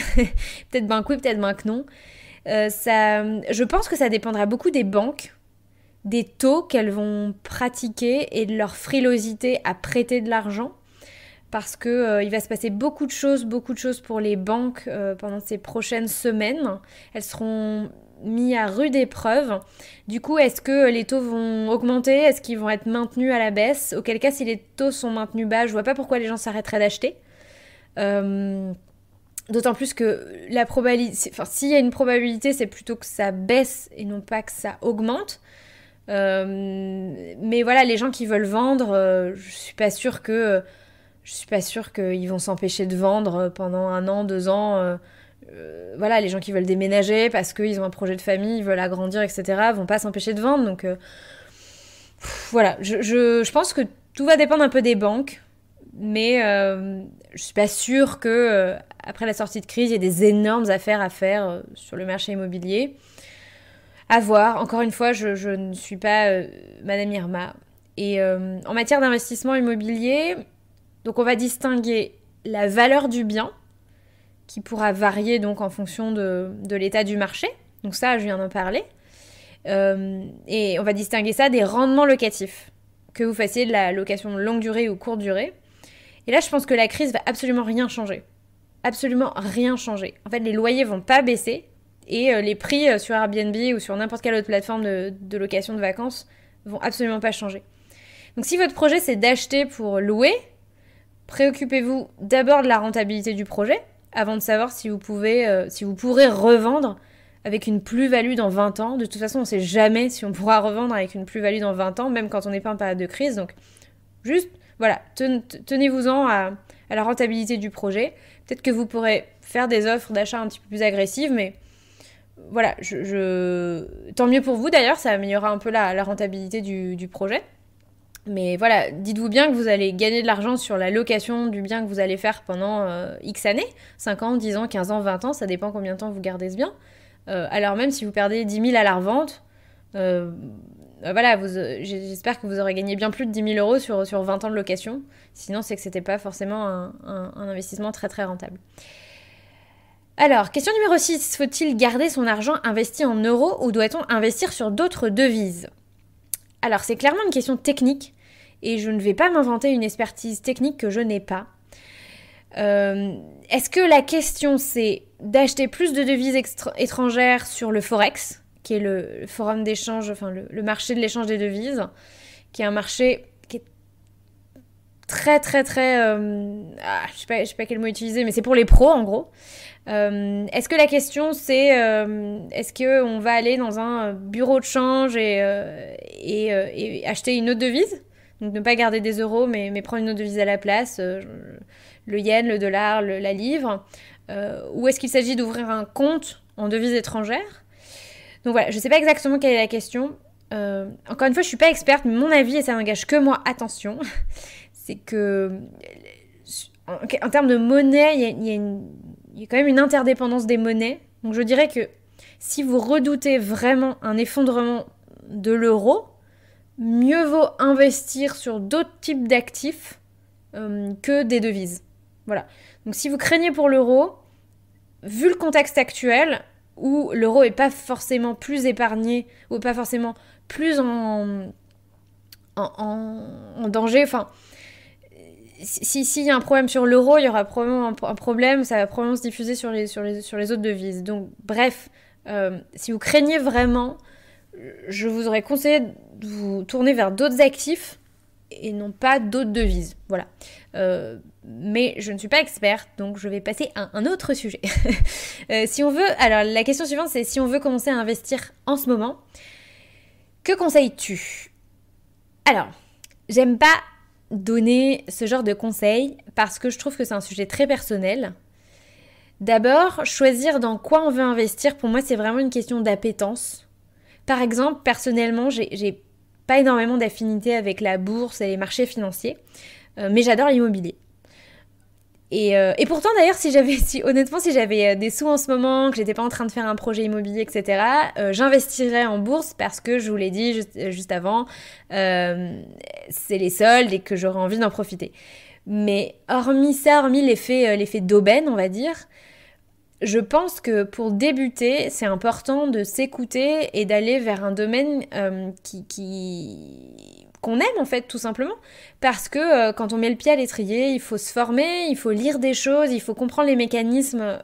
Peut-être ben que oui, peut-être ben que non. Je pense que ça dépendra beaucoup des banques, des taux qu'elles vont pratiquer et de leur frilosité à prêter de l'argent. Parce qu'il va se passer beaucoup de choses pour les banques pendant ces prochaines semaines. Elles seront mises à rude épreuve. Du coup, est-ce que les taux vont augmenter ? Est-ce qu'ils vont être maintenus à la baisse ? Auquel cas, si les taux sont maintenus bas, je vois pas pourquoi les gens s'arrêteraient d'acheter. D'autant plus que la probabilité... Enfin, s'il y a une probabilité, c'est plutôt que ça baisse et non pas que ça augmente. Mais voilà, les gens qui veulent vendre, je suis pas sûre qu'ils vont s'empêcher de vendre pendant 1 an, 2 ans. Voilà, les gens qui veulent déménager parce qu'ils ont un projet de famille, ils veulent agrandir, etc., vont pas s'empêcher de vendre. Donc voilà, je pense que tout va dépendre un peu des banques. mais je suis pas sûre que après la sortie de crise, il y ait des énormes affaires à faire sur le marché immobilier. À voir. Encore une fois, je ne suis pas Madame Irma. Et en matière d'investissement immobilier, donc on va distinguer la valeur du bien, qui pourra varier donc en fonction de l'état du marché. Donc ça, je viens d'en parler. Et on va distinguer ça des rendements locatifs, que vous fassiez de la location longue durée ou courte durée. Et là, je pense que la crise va absolument rien changer. Absolument rien changer. En fait, les loyers vont pas baisser et les prix sur Airbnb ou sur n'importe quelle autre plateforme de location de vacances vont absolument pas changer. Donc si votre projet, c'est d'acheter pour louer, préoccupez-vous d'abord de la rentabilité du projet avant de savoir si vous pourrez revendre avec une plus-value dans 20 ans. De toute façon, on ne sait jamais si on pourra revendre avec une plus-value dans 20 ans, même quand on n'est pas en période de crise. Donc, juste, voilà, tenez-vous-en à la rentabilité du projet. Peut-être que vous pourrez faire des offres d'achat un petit peu plus agressives, mais voilà, tant mieux pour vous d'ailleurs, ça améliorera un peu la rentabilité du projet. Mais voilà, dites-vous bien que vous allez gagner de l'argent sur la location du bien que vous allez faire pendant X années, 5 ans, 10 ans, 15 ans, 20 ans, ça dépend combien de temps vous gardez ce bien. Alors même si vous perdez 10 000 à la revente, voilà, j'espère que vous aurez gagné bien plus de 10 000 euros sur 20 ans de location. Sinon, c'est que c'était pas forcément un investissement très très rentable. Alors, question numéro 6. Faut-il garder son argent investi en euros ou doit-on investir sur d'autres devises ? Alors, c'est clairement une question technique et je ne vais pas m'inventer une expertise technique que je n'ai pas. Est-ce que la question, c'est d'acheter plus de devises étrangères sur le Forex, qui est le forum d'échange, enfin le marché de l'échange des devises, qui est un marché qui est très, très, très... je sais pas quel mot utiliser, mais c'est pour les pros, en gros. Est-ce que la question c'est est-ce qu'on va aller dans un bureau de change et acheter une autre devise, donc ne pas garder des euros mais prendre une autre devise à la place, le yen, le dollar, la livre, ou est-ce qu'il s'agit d'ouvrir un compte en devise étrangère? Donc voilà, je sais pas exactement quelle est la question. Encore une fois, je suis pas experte, mais mon avis, et ça n'engage que moi, attention, c'est que en termes de monnaie, il y a quand même une interdépendance des monnaies. Donc je dirais que si vous redoutez vraiment un effondrement de l'euro, mieux vaut investir sur d'autres types d'actifs que des devises. Voilà. Donc si vous craignez pour l'euro, vu le contexte actuel, où l'euro n'est pas forcément plus épargné, ou pas forcément plus en danger, enfin... S'il y a un problème sur l'euro, il y aura probablement un problème, ça va probablement se diffuser sur les autres devises. Donc bref, si vous craignez vraiment, je vous aurais conseillé de vous tourner vers d'autres actifs et non pas d'autres devises. Voilà. Mais je ne suis pas experte, donc je vais passer à un autre sujet. Si on veut, alors la question suivante, c'est si on veut commencer à investir en ce moment, que conseilles-tu ? Alors, j'aime pas donner ce genre de conseils parce que je trouve que c'est un sujet très personnel. D'abord, choisir dans quoi on veut investir, pour moi, c'est vraiment une question d'appétence. Par exemple, personnellement, j'ai pas énormément d'affinité avec la bourse et les marchés financiers, mais j'adore l'immobilier. Et pourtant, d'ailleurs, si j'avais des sous en ce moment, que j'étais pas en train de faire un projet immobilier, etc., j'investirais en bourse parce que, je vous l'ai dit juste avant, c'est les soldes et que j'aurais envie d'en profiter. Mais hormis l'effet d'aubaine, on va dire, je pense que pour débuter, c'est important de s'écouter et d'aller vers un domaine qu'on aime en fait tout simplement, parce que quand on met le pied à l'étrier, il faut se former, il faut lire des choses, il faut comprendre les mécanismes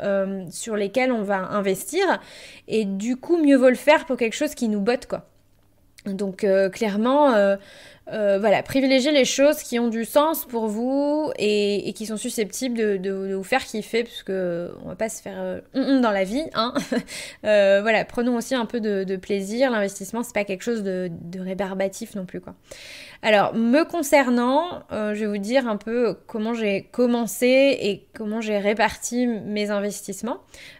sur lesquels on va investir, et du coup mieux vaut le faire pour quelque chose qui nous botte quoi. Donc clairement, voilà, privilégiez les choses qui ont du sens pour vous et qui sont susceptibles de vous faire kiffer, parce que on va pas se faire dans la vie, hein. Voilà, prenons aussi un peu de plaisir. L'investissement, c'est pas quelque chose de rébarbatif non plus, quoi. Alors, me concernant, je vais vous dire un peu comment j'ai commencé et comment j'ai réparti mes investissements.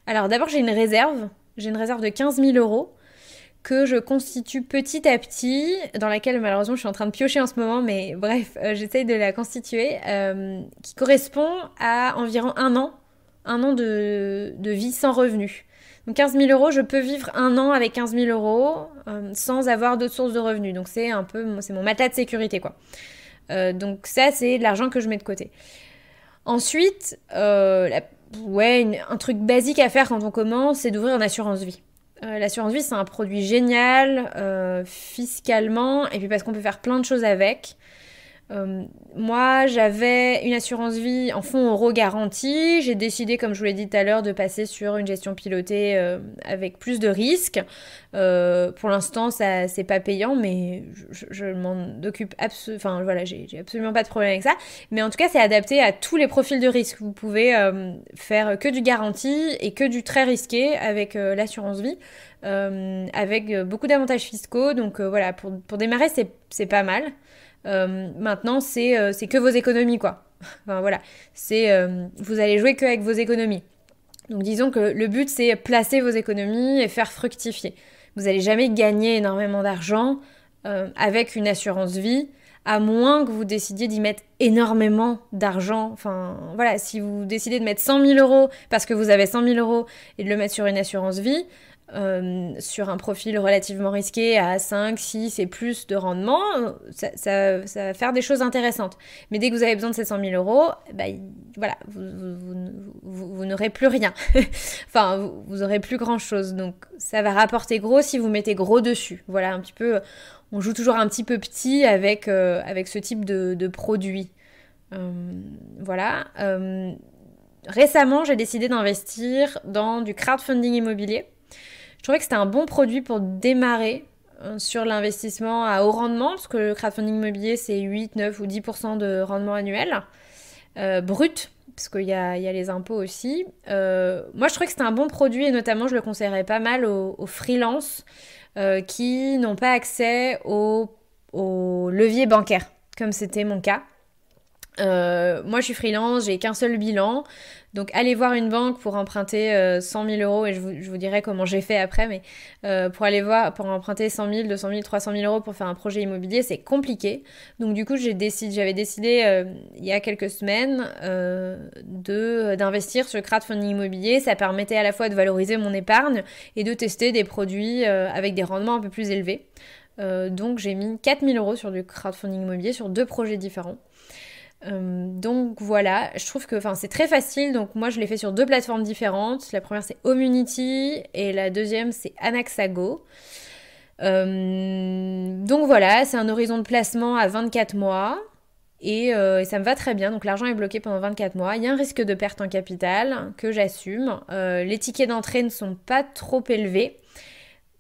Alors, d'abord, j'ai une réserve de 15 000 euros que je constitue petit à petit, dans laquelle malheureusement je suis en train de piocher en ce moment, mais bref, j'essaye de la constituer, qui correspond à environ un an de vie sans revenu. Donc 15 000 euros, je peux vivre un an avec 15 000 euros sans avoir d'autres sources de revenus. Donc c'est mon matelas de sécurité, quoi. Donc ça, c'est de l'argent que je mets de côté. Ensuite, un truc basique à faire quand on commence, c'est d'ouvrir une assurance vie. L'assurance vie, c'est un produit génial, fiscalement, et puis parce qu'on peut faire plein de choses avec. Moi, j'avais une assurance vie en fonds euros garantie. J'ai décidé, comme je vous l'ai dit tout à l'heure, de passer sur une gestion pilotée avec plus de risques. Pour l'instant, ça c'est pas payant, mais je m'en occupe j'ai absolument pas de problème avec ça. Mais en tout cas, c'est adapté à tous les profils de risque. Vous pouvez faire que du garanti et que du très risqué avec l'assurance vie, avec beaucoup d'avantages fiscaux. Donc voilà, pour démarrer, c'est pas mal. Maintenant, c'est que vos économies, quoi. Enfin, voilà. Vous allez jouer que avec vos économies. Donc, disons que le but, c'est placer vos économies et faire fructifier. Vous n'allez jamais gagner énormément d'argent avec une assurance vie, à moins que vous décidiez d'y mettre énormément d'argent. Enfin, voilà, si vous décidez de mettre 100 000 euros parce que vous avez 100 000 euros et de le mettre sur une assurance vie, sur un profil relativement risqué à 5, 6 et plus de rendement, ça va faire des choses intéressantes. Mais dès que vous avez besoin de ces 100 000 euros, voilà, vous n'aurez plus rien. Enfin, vous aurez plus grand-chose. Donc, ça va rapporter gros si vous mettez gros dessus. Voilà, un petit peu, on joue toujours un petit peu petit avec ce type de produit. Voilà. Récemment, j'ai décidé d'investir dans du crowdfunding immobilier. Je trouvais que c'était un bon produit pour démarrer sur l'investissement à haut rendement, parce que le crowdfunding immobilier, c'est 8, 9 ou 10% de rendement annuel, brut, parce qu'il y a les impôts aussi. Moi, je trouvais que c'était un bon produit, et notamment, je le conseillerais pas mal aux freelances qui n'ont pas accès au levier bancaire, comme c'était mon cas. Moi, je suis freelance, j'ai qu'un seul bilan. Donc, allez voir une banque pour emprunter 100 000 euros, et je vous dirai comment j'ai fait après, mais pour emprunter 100 000, 200 000, 300 000 euros pour faire un projet immobilier, c'est compliqué. Donc, du coup, j'avais décidé il y a quelques semaines d'investir sur le crowdfunding immobilier. Ça permettait à la fois de valoriser mon épargne et de tester des produits avec des rendements un peu plus élevés. Donc, j'ai mis 4 000 euros sur du crowdfunding immobilier sur 2 projets différents. Donc voilà, je trouve que c'est très facile. Donc moi je l'ai fait sur 2 plateformes différentes. La première c'est Homunity et la deuxième c'est Anaxago. Donc voilà, c'est un horizon de placement à 24 mois et ça me va très bien. Donc l'argent est bloqué pendant 24 mois. Il y a un risque de perte en capital que j'assume. Les tickets d'entrée ne sont pas trop élevés,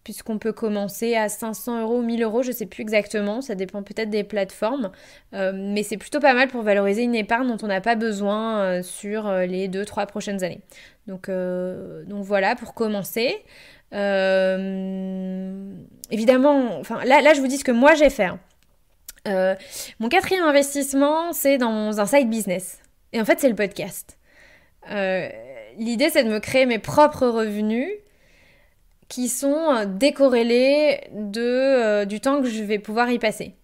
puisqu'on peut commencer à 500 euros, 1000 euros, je ne sais plus exactement, ça dépend peut-être des plateformes, mais c'est plutôt pas mal pour valoriser une épargne dont on n'a pas besoin sur les 2-3 prochaines années. Donc voilà, pour commencer. Évidemment, là je vous dis ce que moi j'ai fait. Mon 4e investissement, c'est dans un side business. Et en fait, c'est le podcast. L'idée, c'est de me créer mes propres revenus qui sont décorrélés du temps que je vais pouvoir y passer.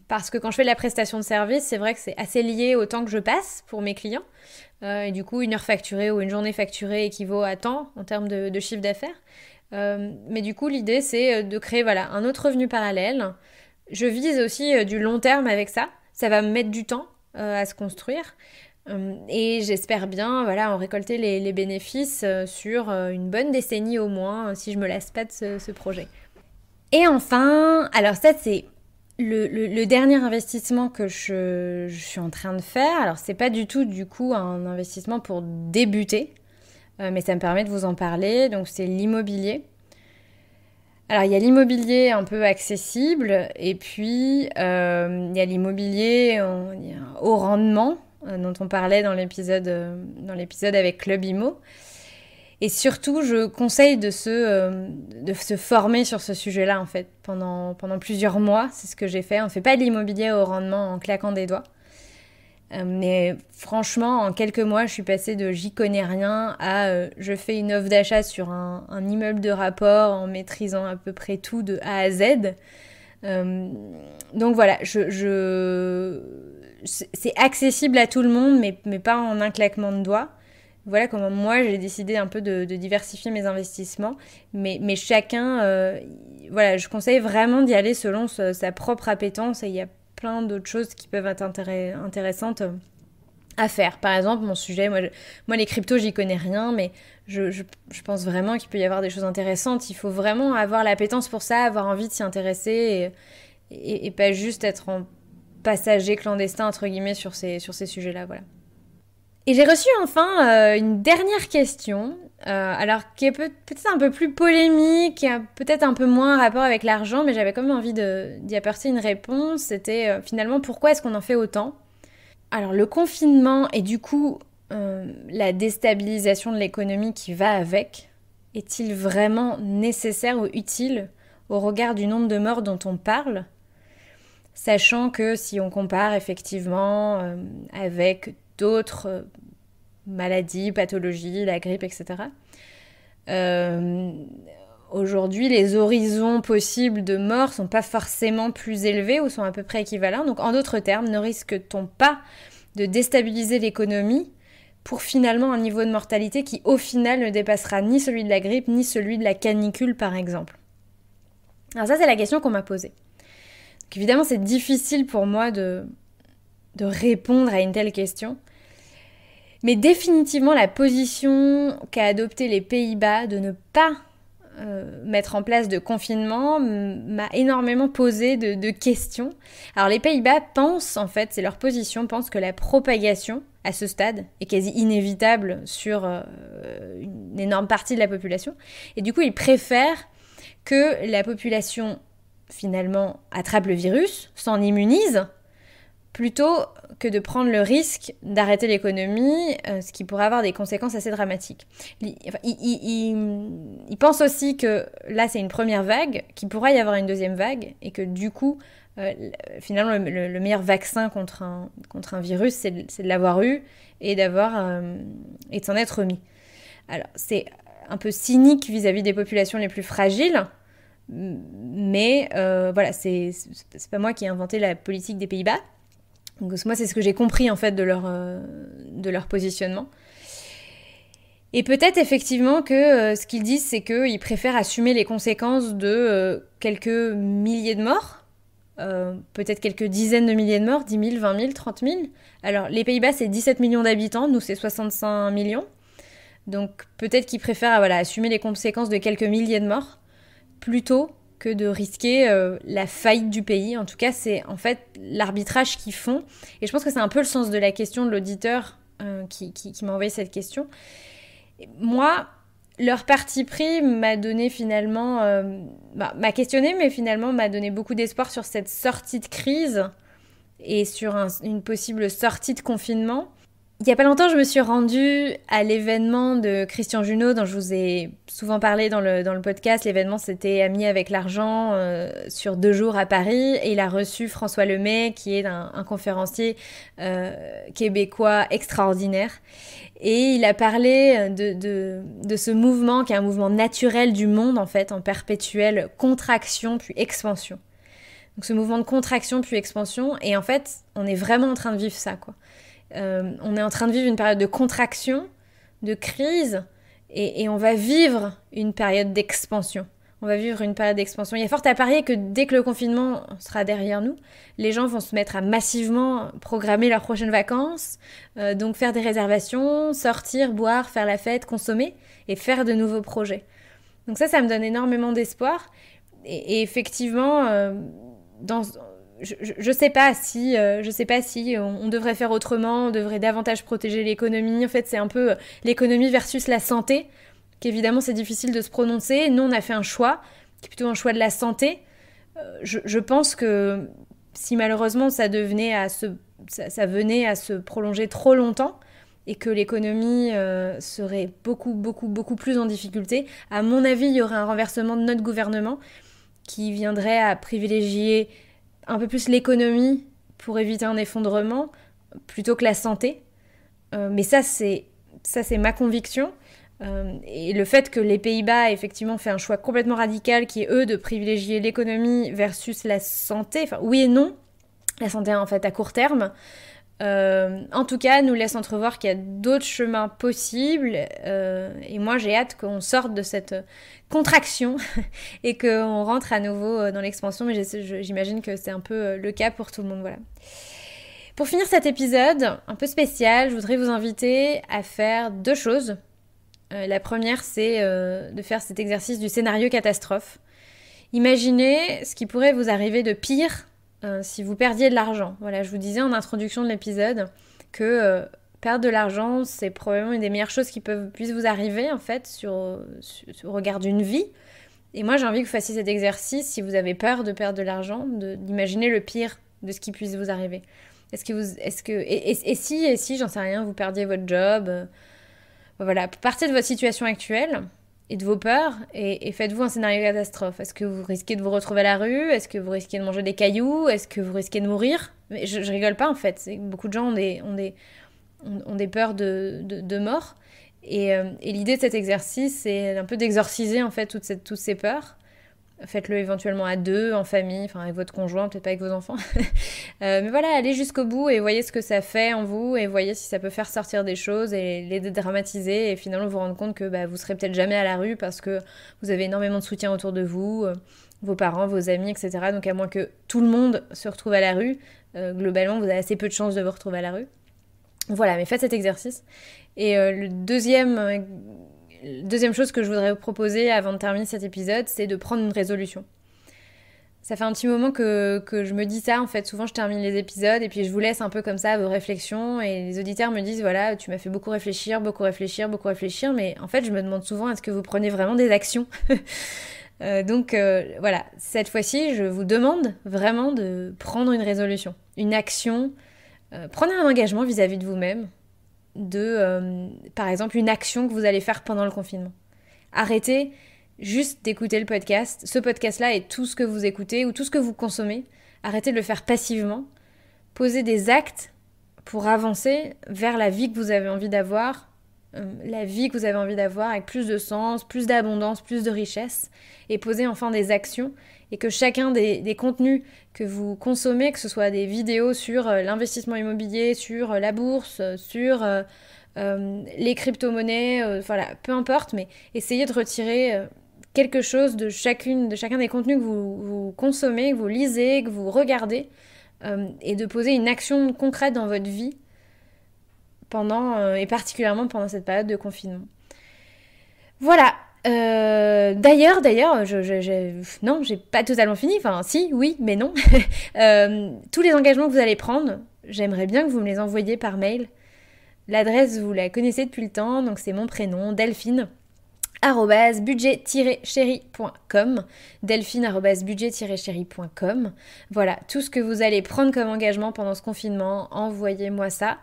Parce que quand je fais de la prestation de service, c'est vrai que c'est assez lié au temps que je passe pour mes clients. Et du coup, une heure facturée ou une journée facturée équivaut à temps en termes de chiffre d'affaires. Mais du coup, l'idée, c'est de créer un autre revenu parallèle. Je vise aussi du long terme avec ça. Ça va me mettre du temps à se construire. Et j'espère bien en récolter les bénéfices sur une bonne décennie au moins, si je me lasse pas de ce projet. Et enfin, alors ça c'est le dernier investissement que je suis en train de faire. Alors c'est pas du tout du coup un investissement pour débuter, mais ça me permet de vous en parler. Donc c'est l'immobilier. Alors il y a l'immobilier un peu accessible et puis il y a l'immobilier haut rendement, dont on parlait dans l'épisode avec Club Imo. Et surtout, je conseille de se former sur ce sujet-là, en fait, pendant plusieurs mois. C'est ce que j'ai fait. On ne fait pas de l'immobilier au rendement en claquant des doigts. Mais franchement, en quelques mois, je suis passée de j'y connais rien à je fais une offre d'achat sur un immeuble de rapport en maîtrisant à peu près tout de A à Z. Donc voilà, c'est accessible à tout le monde, mais pas en un claquement de doigts. Voilà comment moi j'ai décidé un peu de diversifier mes investissements, mais chacun, voilà, je conseille vraiment d'y aller selon sa propre appétence, et il y a plein d'autres choses qui peuvent être intéressantes à faire. Par exemple, mon sujet, moi les cryptos, j'y connais rien, mais je pense vraiment qu'il peut y avoir des choses intéressantes. Il faut vraiment avoir l'appétence pour ça, avoir envie de s'y intéresser et pas juste être en passager clandestin, entre guillemets, sur ces sujets-là, voilà. Et j'ai reçu enfin une dernière question, alors qui est peut-être un peu plus polémique, qui a peut-être un peu moins rapport avec l'argent, mais j'avais quand même envie d'y apporter une réponse. C'était finalement pourquoi est-ce qu'on en fait autant ? Alors le confinement et du coup la déstabilisation de l'économie qui va avec, est-il vraiment nécessaire ou utile au regard du nombre de morts dont on parle ? Sachant que si on compare effectivement avec d'autres maladies, pathologies, la grippe, etc. Aujourd'hui, les horizons possibles de mort sont pas forcément plus élevés ou sont à peu près équivalents. Donc, en d'autres termes, ne risque-t-on pas de déstabiliser l'économie pour finalement un niveau de mortalité qui, au final, ne dépassera ni celui de la grippe, ni celui de la canicule, par exemple ? Alors ça, c'est la question qu'on m'a posée. Donc, évidemment, c'est difficile pour moi de répondre à une telle question. Mais définitivement, la position qu'a adoptée les Pays-Bas de ne pas mettre en place de confinement m'a énormément posé de questions. Alors les Pays-Bas pensent, en fait, c'est leur position, pensent que la propagation, à ce stade, est quasi inévitable sur une énorme partie de la population. Et du coup, ils préfèrent que la population, finalement, attrape le virus, s'en immunise, plutôt que de prendre le risque d'arrêter l'économie, ce qui pourrait avoir des conséquences assez dramatiques. Ils pensent aussi que là, c'est une première vague, qu'il pourrait y avoir une deuxième vague, et que du coup, finalement, le meilleur vaccin contre un virus, c'est de l'avoir eu et de s'en être remis. Alors, c'est un peu cynique vis-à-vis des populations les plus fragiles, mais voilà, c'est pas moi qui ai inventé la politique des Pays-Bas. Donc moi, c'est ce que j'ai compris en fait de leur positionnement. Et peut-être effectivement que ce qu'ils disent, c'est qu'ils préfèrent assumer les conséquences de quelques milliers de morts, peut-être quelques dizaines de milliers de morts, 10 000, 20 000, 30 000. Alors les Pays-Bas, c'est 17 millions d'habitants, nous c'est 65 millions. Donc peut-être qu'ils préfèrent assumer les conséquences de quelques milliers de morts, plutôt que de risquer la faillite du pays. En tout cas, c'est en fait l'arbitrage qu'ils font. Et je pense que c'est un peu le sens de la question de l'auditeur qui m'a envoyé cette question. Et moi, leur parti pris m'a donné finalement... m'a questionné, mais finalement m'a donné beaucoup d'espoir sur cette sortie de crise et sur une possible sortie de confinement. Il n'y a pas longtemps, je me suis rendue à l'événement de Christian Junod, dont je vous ai souvent parlé dans le podcast. L'événement, c'était Amis avec l'argent sur 2 jours à Paris. Et il a reçu François Lemay, qui est un conférencier québécois extraordinaire. Et il a parlé de ce mouvement, qui est un mouvement naturel du monde, en fait, en perpétuelle contraction puis expansion. Donc ce mouvement de contraction puis expansion. Et en fait, on est vraiment en train de vivre ça, quoi. On est en train de vivre une période de contraction, de crise, et on va vivre une période d'expansion. On va vivre une période d'expansion. Il y a fort à parier que dès que le confinement sera derrière nous, les gens vont se mettre à massivement programmer leurs prochaines vacances, donc faire des réservations, sortir, boire, faire la fête, consommer, et faire de nouveaux projets. Donc ça me donne énormément d'espoir. Et effectivement, je sais pas si on devrait faire autrement, on devrait davantage protéger l'économie. En fait, c'est un peu l'économie versus la santé, qu'évidemment c'est difficile de se prononcer. Nous, on a fait un choix, qui est plutôt un choix de la santé. Je pense que si malheureusement ça venait à se prolonger trop longtemps et que l'économie serait beaucoup, beaucoup, beaucoup plus en difficulté, à mon avis, il y aurait un renversement de notre gouvernement qui viendrait à privilégier un peu plus l'économie pour éviter un effondrement, plutôt que la santé. Mais ça c'est ma conviction. Et le fait que les Pays-Bas effectivement fait un choix complètement radical qui est eux de privilégier l'économie versus la santé, enfin oui et non, la santé en fait à court terme, en tout cas nous laisse entrevoir qu'il y a d'autres chemins possibles et moi j'ai hâte qu'on sorte de cette contraction et qu'on rentre à nouveau dans l'expansion, mais j'imagine que c'est un peu le cas pour tout le monde, voilà. Pour finir cet épisode un peu spécial, je voudrais vous inviter à faire 2 choses. La première, c'est de faire cet exercice du scénario catastrophe. Imaginez ce qui pourrait vous arriver de pire si vous perdiez de l'argent. Voilà, je vous disais en introduction de l'épisode que perdre de l'argent, c'est probablement une des meilleures choses qui puissent vous arriver, en fait, au regard d'une vie. Et moi, j'ai envie que vous fassiez cet exercice, si vous avez peur de perdre de l'argent, d'imaginer le pire de ce qui puisse vous arriver. Si, j'en sais rien, vous perdiez votre job... Voilà, partez de votre situation actuelle et de vos peurs et faites-vous un scénario catastrophe. Est-ce que vous risquez de vous retrouver à la rue? Est-ce que vous risquez de manger des cailloux? Est-ce que vous risquez de mourir? Mais je rigole pas en fait. Beaucoup de gens ont des peurs de mort. Et l'idée de cet exercice, c'est un peu d'exorciser en fait toutes ces peurs. Faites-le éventuellement à 2, en famille, enfin avec votre conjoint, peut-être pas avec vos enfants. Mais voilà, allez jusqu'au bout et voyez ce que ça fait en vous et voyez si ça peut faire sortir des choses et les dédramatiser et finalement vous rendre compte que vous serez peut-être jamais à la rue parce que vous avez énormément de soutien autour de vous, vos parents, vos amis, etc. Donc à moins que tout le monde se retrouve à la rue, globalement vous avez assez peu de chances de vous retrouver à la rue. Voilà, mais faites cet exercice. Et le deuxième chose que je voudrais vous proposer avant de terminer cet épisode, c'est de prendre une résolution. Ça fait un petit moment que je me dis ça, en fait. Souvent, je termine les épisodes et puis je vous laisse un peu comme ça vos réflexions. Et les auditeurs me disent, voilà, tu m'as fait beaucoup réfléchir. Mais en fait, je me demande souvent, est-ce que vous prenez vraiment des actions? Donc, voilà. Cette fois-ci, je vous demande vraiment de prendre une résolution, une action. Prenez un engagement vis-à-vis de vous-même. Par exemple, une action que vous allez faire pendant le confinement. Arrêtez juste d'écouter le podcast. Ce podcast-là et tout ce que vous écoutez ou tout ce que vous consommez. Arrêtez de le faire passivement. Posez des actes pour avancer vers la vie que vous avez envie d'avoir. Avec plus de sens, plus d'abondance, plus de richesse. Et posez enfin des actions. Et que chacun des contenus que vous consommez, que ce soit des vidéos sur l'investissement immobilier, sur la bourse, sur les crypto-monnaies, voilà, peu importe, mais essayez de retirer quelque chose de chacun des contenus que vous consommez, que vous lisez, que vous regardez, et de poser une action concrète dans votre vie et particulièrement pendant cette période de confinement. Voilà. D'ailleurs, non, j'ai pas totalement fini, enfin si, oui, mais non. Tous les engagements que vous allez prendre, j'aimerais bien que vous me les envoyiez par mail. L'adresse, vous la connaissez depuis le temps, donc c'est mon prénom, Delphine, @budget-chéri.com, delphine@budget-chéri.com. Voilà, tout ce que vous allez prendre comme engagement pendant ce confinement, envoyez-moi ça.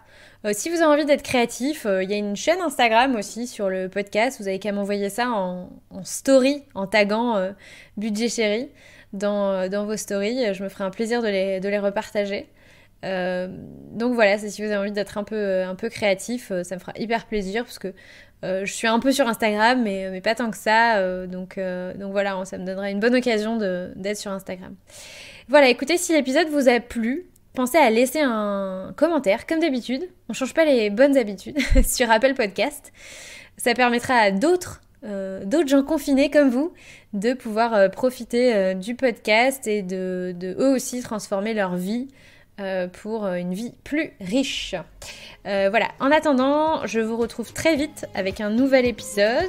Si vous avez envie d'être créatif, il y a une chaîne Instagram aussi sur le podcast, vous avez qu'à m'envoyer ça en story, en taguant Budget Chéri dans vos stories, je me ferai un plaisir de les repartager. Donc voilà, si vous avez envie d'être un peu créatif, ça me fera hyper plaisir parce que je suis un peu sur Instagram, mais pas tant que ça. Donc voilà, ça me donnerait une bonne occasion d'être sur Instagram. Voilà, écoutez, si l'épisode vous a plu, pensez à laisser un commentaire, comme d'habitude. On change pas les bonnes habitudes sur Apple Podcast. Ça permettra à d'autres gens confinés comme vous de pouvoir profiter du podcast et de eux aussi transformer leur vie pour une vie plus riche. Voilà, en attendant, je vous retrouve très vite avec un nouvel épisode,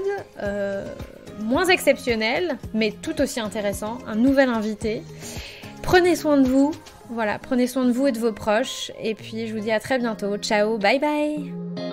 moins exceptionnel, mais tout aussi intéressant, un nouvel invité. Prenez soin de vous, voilà, prenez soin de vous et de vos proches, et puis je vous dis à très bientôt. Ciao, bye bye!